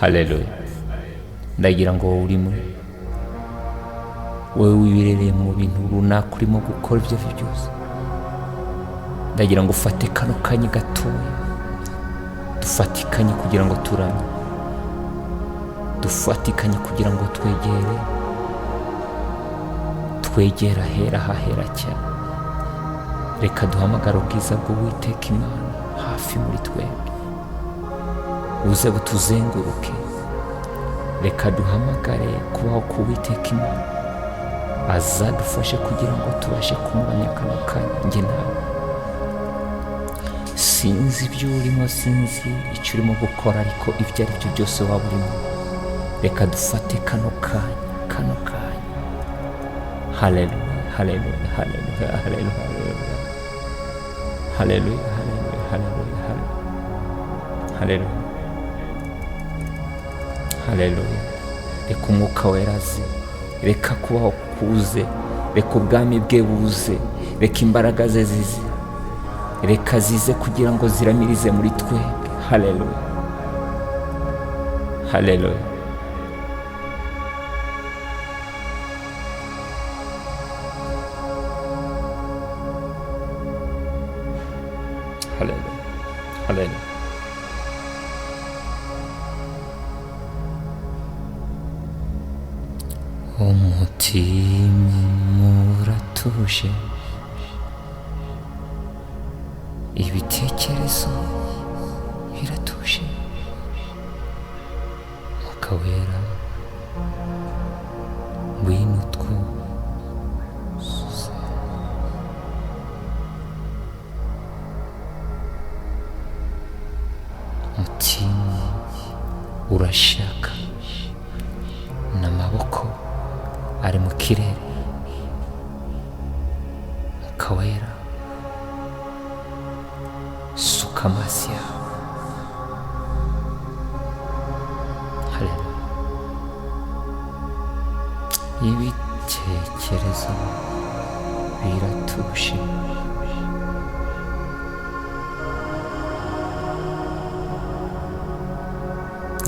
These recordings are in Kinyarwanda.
haleluya. Ndagira ngo wowe urimo, wowe wibereye mu bintu runaka urimo gukora ibyo ari byo byose, ndagira ngo ufate kano kanya gatoya dufatikanye kugira ngo turamye, dufatikanye kugira ngo twegera ahera hahera cyane. Reka duhamagare ubwiza bw'Uwiteka Imana hafi muri twebwe, uze butuzenguruke. Reka duhamagare kubaho k'Uwiteka Imana azadufashe kugira ngo tubashe kumwanya kano kanya. Njye nawe sinzi ibyo urimo, sinzi icyo urimo gukora, ariko ibyo ari byo byose waba urimo, reka dufate kano kanya. Haleluya, haleluya, haleluya, haleluya, haleluya, haleluya, haleluya, haleluya, haleluya. Reka umwuka wera aze, reka kubaho kuze, reka ubwami bwe buze, reka imbaraga ze zize, reka zize kugira ngo ziramirize muri twebwe. Haleluya, haleluya, haleluya, haleluya. Umutima uratuje, ibitekerezo biratuje, Mwuka wera ngwino twuzuze. Umutima urashaka, n'amaboko ari mu kirere. Mwuka wera suka amazi yawe. Haleluya. Ibitekerezo biratuje,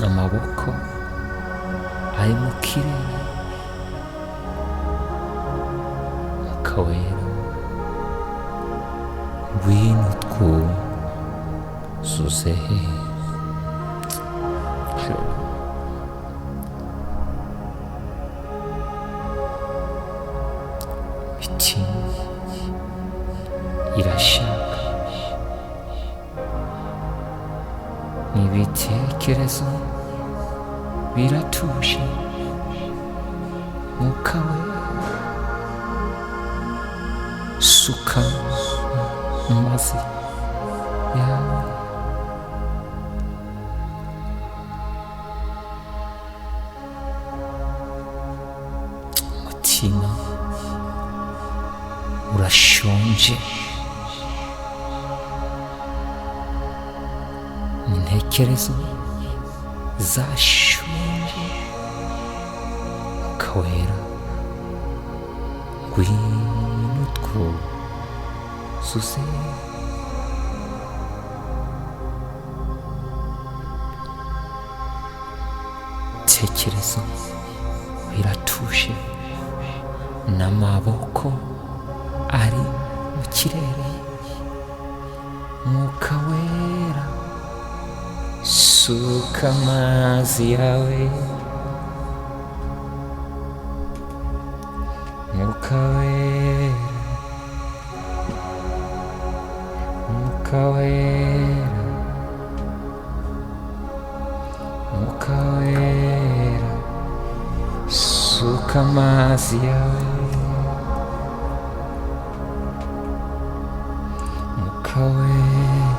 amaboko ari mu kirere. Mwuka wera ngwino twuzuze. Imitima irashaka, n'ibitekerezo biratuje. Mwuka wera suka amazi yawe. Umutima urashonje, intekerezo zashonje. Mwuka wera ngwino zuze. Tekerezo biratuje, n'amaboko ari mu kirere. Mwuka wera, suka amazi yawe. Mwuka wera, mwuka wera, mwuka wera, suka amazi yawe. Mwuka wera,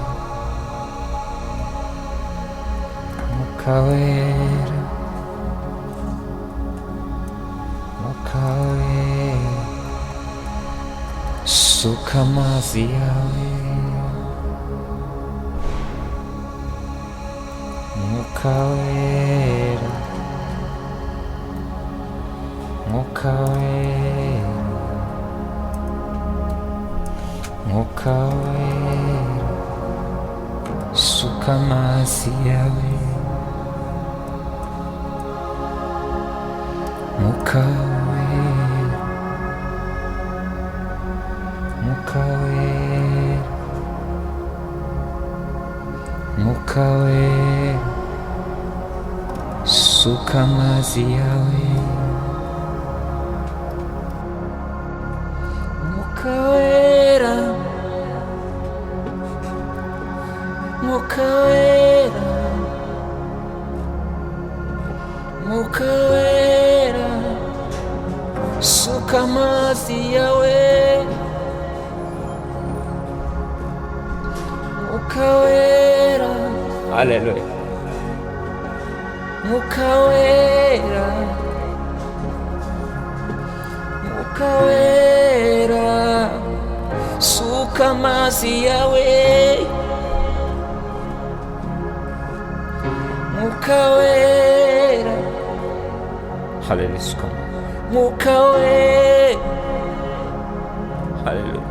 mwuka wera, mwuka wera, suka amazi yawe. Mwuka wera, mwuka wera, mwuka wera, suka amazi yawe. Mwuka wera, mwuka wera, mwuka wera, suka amazi yawe. Mwuka wera, mwuka wera, mwuka wera, suka amazi yawe. Mwuka wera, haleluya. Mwuka wera, mwuka wera, suka amazi yawe. Mwuka wera, haleluya, suka mwuka wera, haleluya.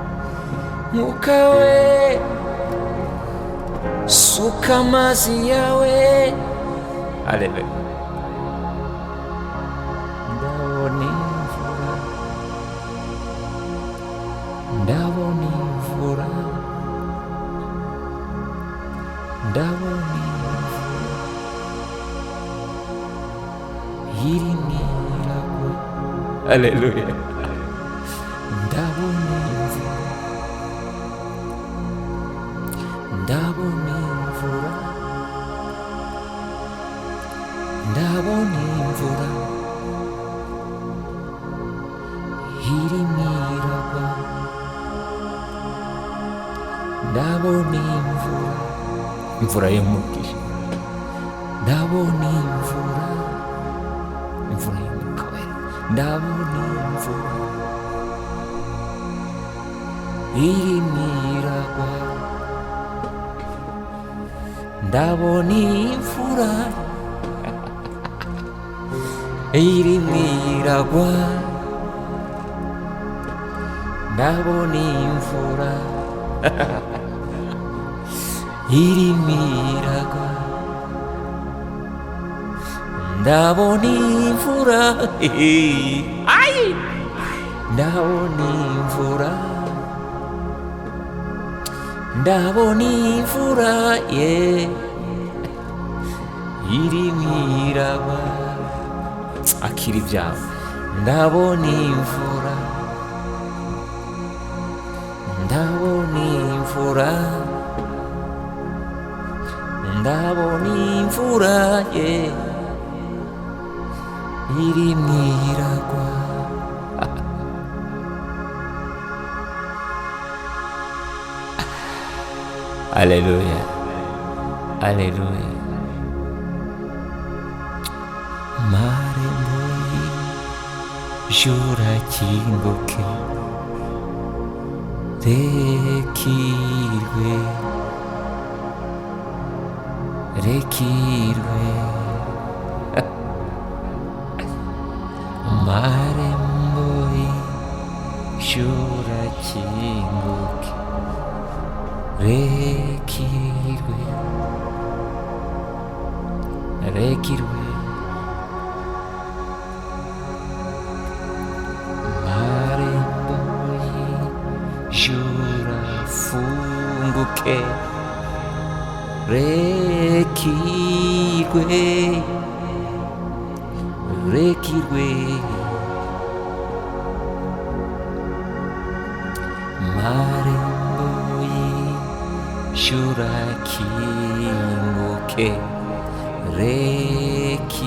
Mwuka wera, suka amazi yawe. Haleluya. Ndabona imvura, ndabona imvura, ndabona imvura irimo iragwa. Haleluya. Ndabona imvura, ndabona imvura, ndabona imvura irimo iragwa. Ndabona imvura, imvura y'umugisha. Ndabona imvura, imvura y'umwuka wera. Ndabona imvura irimo iragwa. Ndabona imvura irimo iragwa. Ndabona imvura irimo iragwa. Ndabona imvura, ndabona imvura, ndabona imvura, irimo iragwa. Akira ibyawe. Ndabona imvura, ndabona imvura, ndabona imvura, irimo iragwa. Haleluya, haleluya. Marembo y'ijuru akinguke, rekirwe, rekirwe. Marembo y'ijuru akinguke, rekirwe rekirwe marembo y'ijuru afunguke rekirwe rekirwe marembo y'ijuru akinguke rekirwe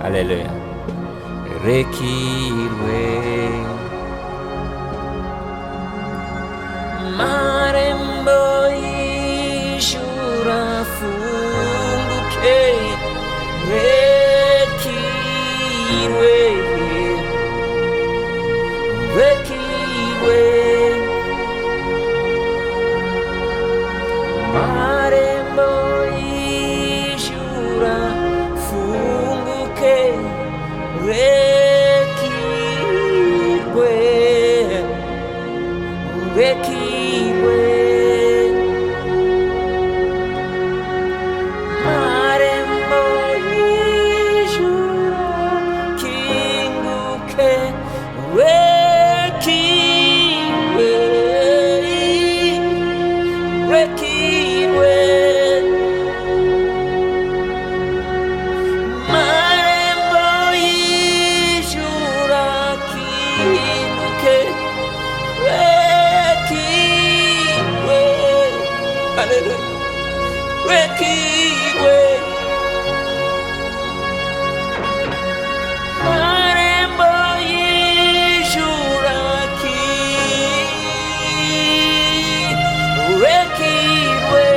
haleluya rekirwe marembo y'ijuru afunguke rekirwe rekirwe marembo y'ijuru afunguke rekirwe rekirwe marembo y'ijuru akinguke rekirwe rekirwe marembo y'ijuru akinguke rekirwe haleluya rekirwe marembo y'ijuru rekirwe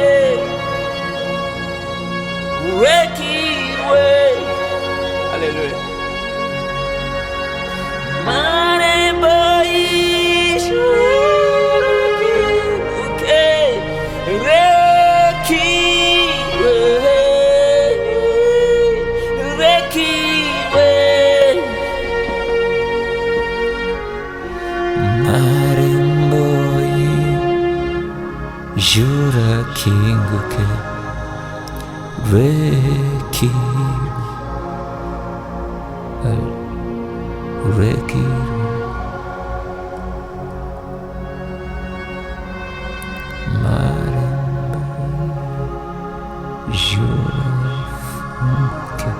rekirwe haleluya marembo y'ijuru akinguke rekirwe rekirwe marembo y'ijuru akinguke rekirwe marembo y'ijuru afunguke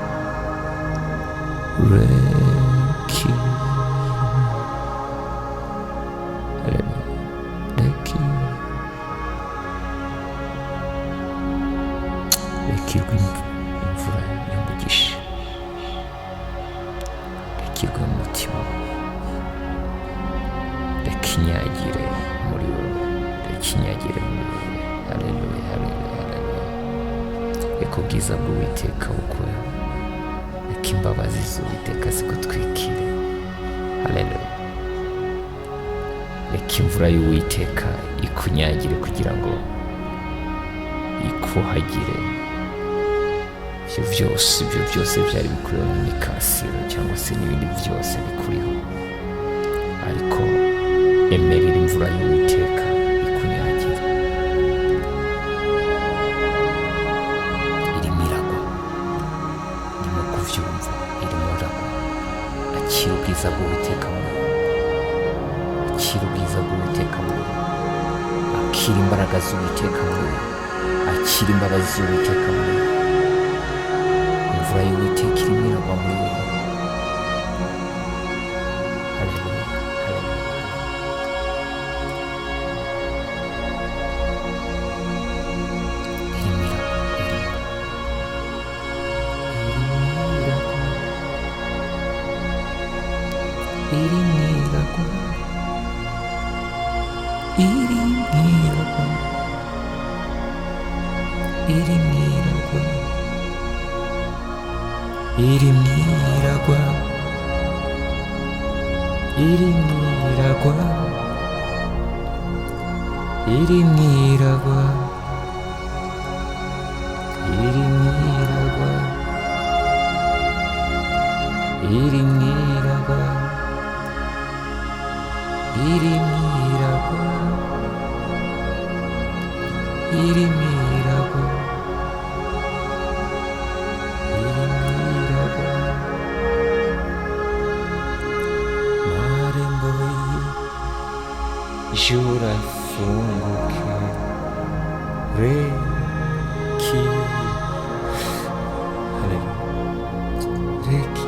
rekirwe rekirwe imvura y'umugisha rekirwe mu mutima rekinyagire muri wowe rekinyagire muri wowe haleluya haleluya haleluya reka ubwiza bw'uwiteka bukubeho reka imbabazi z'uwiteka zigutwikire haleluya reka imvura y'uwiteka ikunyagire kugira ngo ikuhagire ibyo byose byari bikuriho nk'imikasiro cyangwa se n'ibindi byose bikuriho ariko emerera imvura y'uwiteka ikunyagire irimo iragwa ndimo kubyumva irimo iragwa akira ubwiza bw'uwiteka muri wowe akira ubwiza bw'uwiteka muri wowe akira imbaraga z'uwiteka muri wowe akira imbabazi z'uwiteka muri wowe imvura y'uwiteka irimo iragwa muri wowe haleluya haleluya irimo iragwa irimo iragwa iri mwirabo, iri mwirabo, marembo y'ijuru afunguke, reki, reki.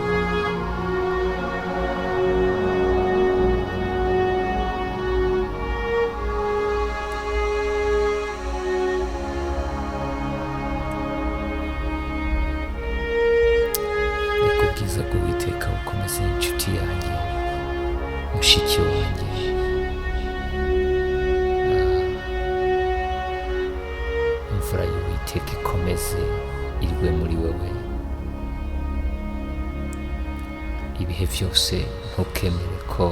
Reka ubwiza bw'Uwiteka bukomeze inshuti yanjye, mushiki wanjye. Imvura y'Uwiteka ikomeze irwe muri wowe ibihe byose. Ntukemere ko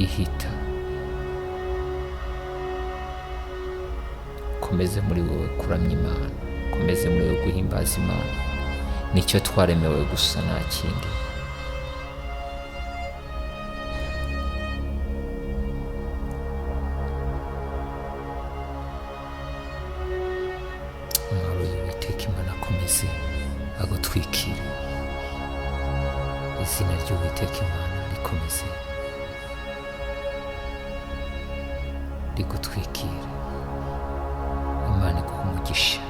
ihita. Komeze muri wowe kuramya Imana, komeze muri wowe guhimbaza Imana. Nicyo twaremewe gusa, nta kindi. Amahoro y'Uwiteka Imana akomeze agutwikire. Izina ry'Uwiteka Imana rikomeze rigutwikire. Imana iguhe umugisha.